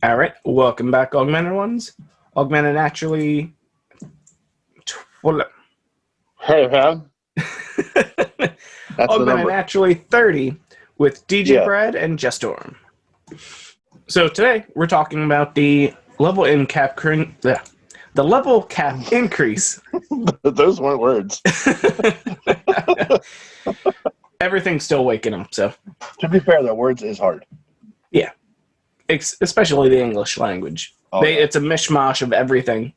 All right, welcome back, Augmented Ones. Augmented Naturally... Hey, man. That's the Augmented number. Naturally 30 with DJ Yeah. Brad and Jestorm. So today, we're talking about the level cap increase. Those weren't words. Everything's still waking up, so... To be fair, though, words is hard. Yeah. Especially the English language. Oh, yeah. It's a mishmash of everything.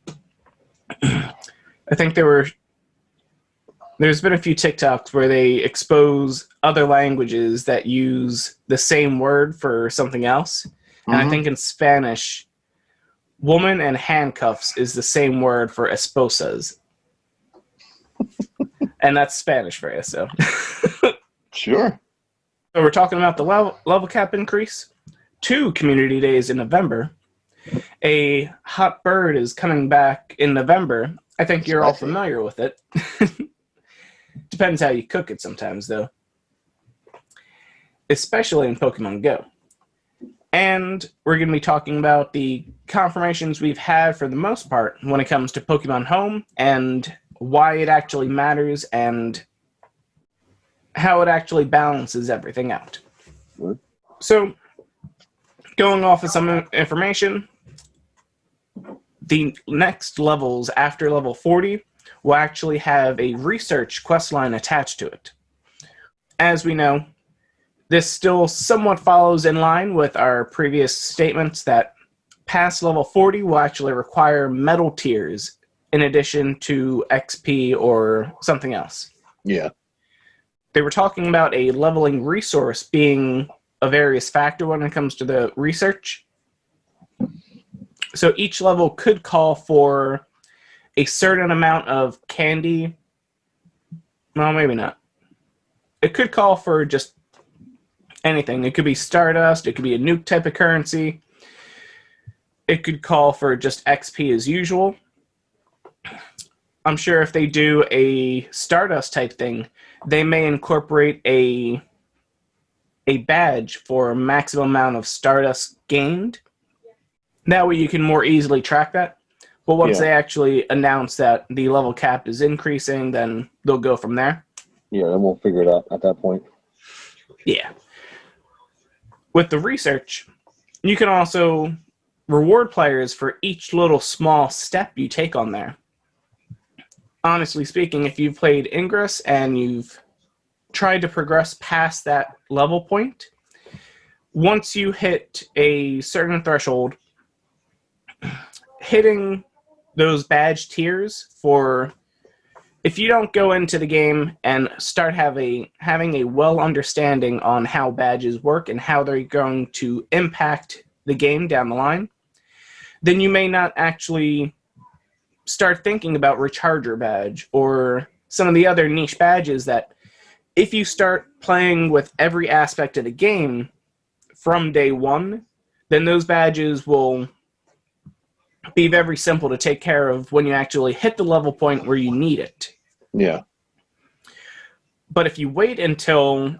I think there's been a few TikToks where they expose other languages that use the same word for something else. And I think in Spanish, woman and handcuffs is the same word for esposas. And that's Spanish for you, so. Sure. So we're talking about the level cap increase. 2 community days in November. A hot bird is coming back in November. I think you're all familiar with it. Depends how you cook it sometimes, though. Especially in Pokemon Go. And we're going to be talking about the confirmations we've had for the most part when it comes to Pokemon Home and why it actually matters and how it actually balances everything out. What? So, going off of some information, the next levels after level 40 will actually have a research questline attached to it. As we know, this still somewhat follows in line with our previous statements that past level 40 will actually require medal tiers in addition to XP or something else. Yeah. They were talking about a leveling resource being a various factor when it comes to the research. So each level could call for a certain amount of candy. Well, maybe not. It could call for just anything. It could be Stardust. It could be a nuke type of currency. It could call for just XP as usual. I'm sure if they do a Stardust type thing, they may incorporate a badge for a maximum amount of Stardust gained. That way you can more easily track that. But once they actually announce that the level cap is increasing, then they'll go from there. Yeah, then we'll figure it out at that point. Yeah. With the research, you can also reward players for each little small step you take on there. Honestly speaking, if you've played Ingress and you've tried to progress past that level point, once you hit a certain threshold, hitting those badge tiers for... If you don't go into the game and start having a well understanding on how badges work and how they're going to impact the game down the line, then you may not actually start thinking about Recharger badge or some of the other niche badges that if you start playing with every aspect of the game from day one, then those badges will be very simple to take care of when you actually hit the level point where you need it. Yeah. But if you wait until,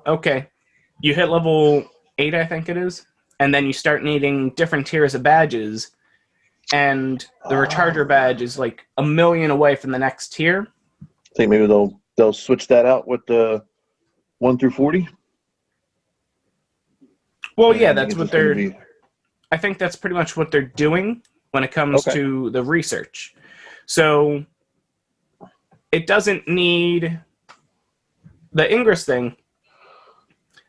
you hit level 8, I think it is, and then you start needing different tiers of badges, and the Recharger badge is like a million away from the next tier. I think maybe they'll switch that out with the 1 through 40. Well, yeah, that's what they're... I think that's pretty much what they're doing when it comes to the research. So it doesn't need... The Ingress thing,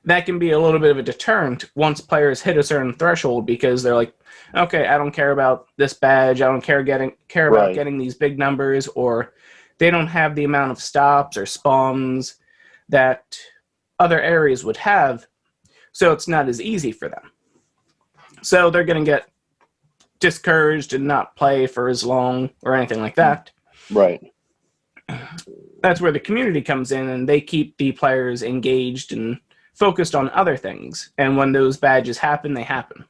that can be a little bit of a deterrent once players hit a certain threshold because they're like, okay, I don't care about this badge, I don't care about getting these big numbers, or they don't have the amount of stops or spawns that other areas would have, so it's not as easy for them. So they're going to get discouraged and not play for as long or anything like that. Right. That's where the community comes in, and they keep the players engaged and focused on other things. And when those badges happen, they happen.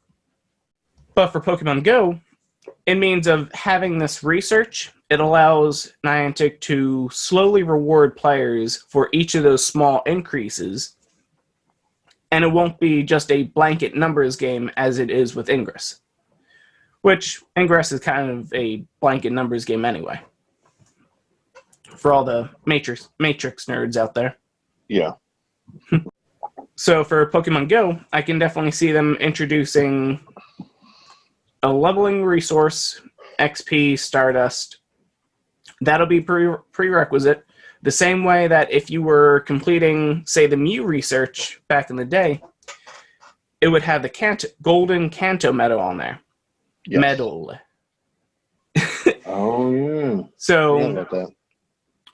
But for Pokemon Go, it means of having this research, it allows Niantic to slowly reward players for each of those small increases, and it won't be just a blanket numbers game as it is with Ingress. which Ingress is kind of a blanket numbers game anyway. For all the Matrix nerds out there. Yeah. So for Pokemon Go, I can definitely see them introducing a leveling resource, XP, Stardust. That'll be prerequisite. The same way that if you were completing, say, the Mew research back in the day, it would have the golden Kanto medal on there. Yes. Medal. Oh, yeah. So, yeah, about that.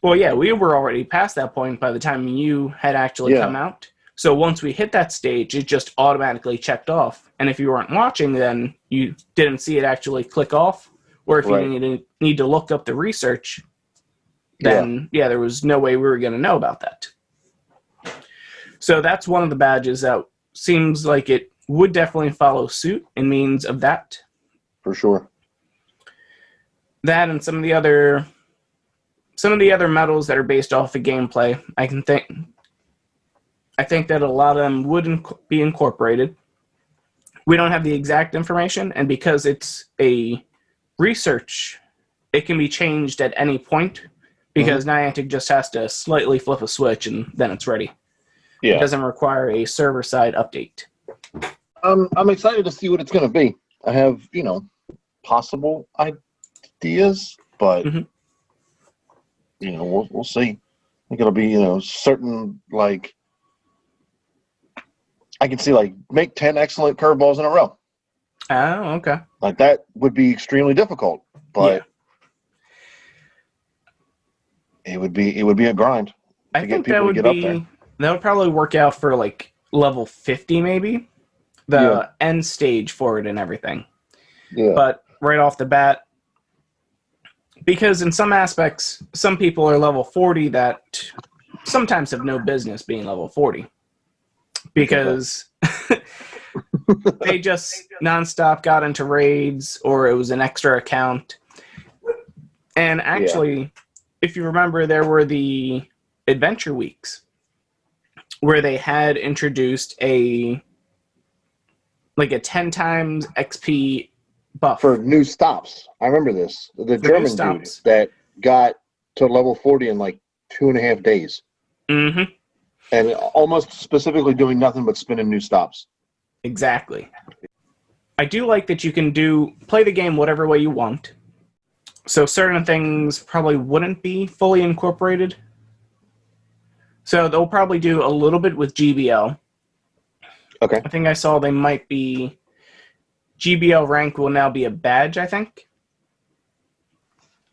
Well, yeah, we were already past that point by the time Mew had actually come out. So once we hit that stage, it just automatically checked off. And if you weren't watching, then you didn't see it actually click off. Or if you need to look up the research, then, there was no way we were going to know about that. So that's one of the badges that seems like it would definitely follow suit in means of that. For sure. That and some of the other medals that are based off of gameplay, I think that a lot of them would be incorporated. We don't have the exact information, and because it's a research, it can be changed at any point, because Niantic just has to slightly flip a switch and then it's ready. Yeah. It doesn't require a server-side update. I'm excited to see what it's going to be. I have, possible ideas, but, we'll see. I think it'll be, certain, like, I can see, like, make 10 excellent curveballs in a row. Oh, okay. Like, that would be extremely difficult, but it would be a grind to get people to get up there. That would probably work out for, like, level 50, maybe. The end stage for it and everything. Yeah. But right off the bat, because in some aspects, some people are level 40 that sometimes have no business being level 40. Because they just nonstop got into raids, or it was an extra account. And actually, if you remember, there were the adventure weeks where they had introduced a 10 times XP buff. For new stops. I remember this. The German dude that got to level 40 in like 2.5 days. Mm-hmm. And almost specifically doing nothing but spinning new stops. Exactly. I do like that you can play the game whatever way you want. So certain things probably wouldn't be fully incorporated. So they'll probably do a little bit with GBL. Okay. I think I saw they might be... GBL rank will now be a badge, I think.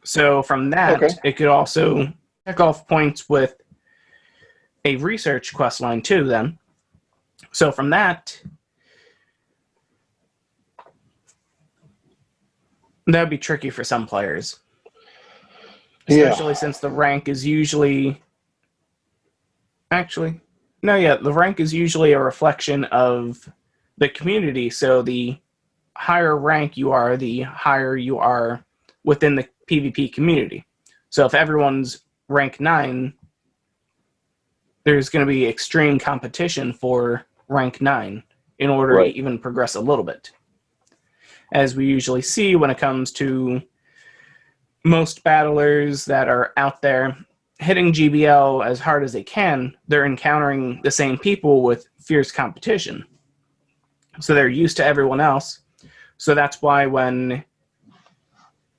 So from that, it could also check off points with a research quest line too, then. So from that would be tricky for some players. Especially since the rank is usually... Actually, no, the rank is usually a reflection of the community, so the higher rank you are, the higher you are within the PvP community. So if everyone's rank 9, there's going to be extreme competition for rank 9 in order to even progress a little bit. As we usually see when it comes to most battlers that are out there hitting GBL as hard as they can, they're encountering the same people with fierce competition. So they're used to everyone else. So that's why when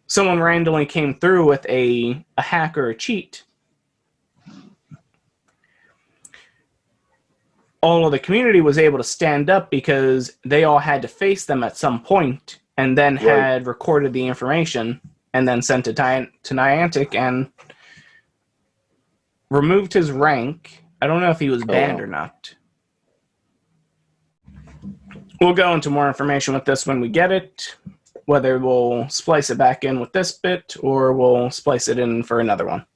someone randomly came through with a hack or a cheat, all of the community was able to stand up because they all had to face them at some point and then had recorded the information and then sent it to Niantic and removed his rank. I don't know if he was banned or not. We'll go into more information with this when we get it, whether we'll splice it back in with this bit or we'll splice it in for another one.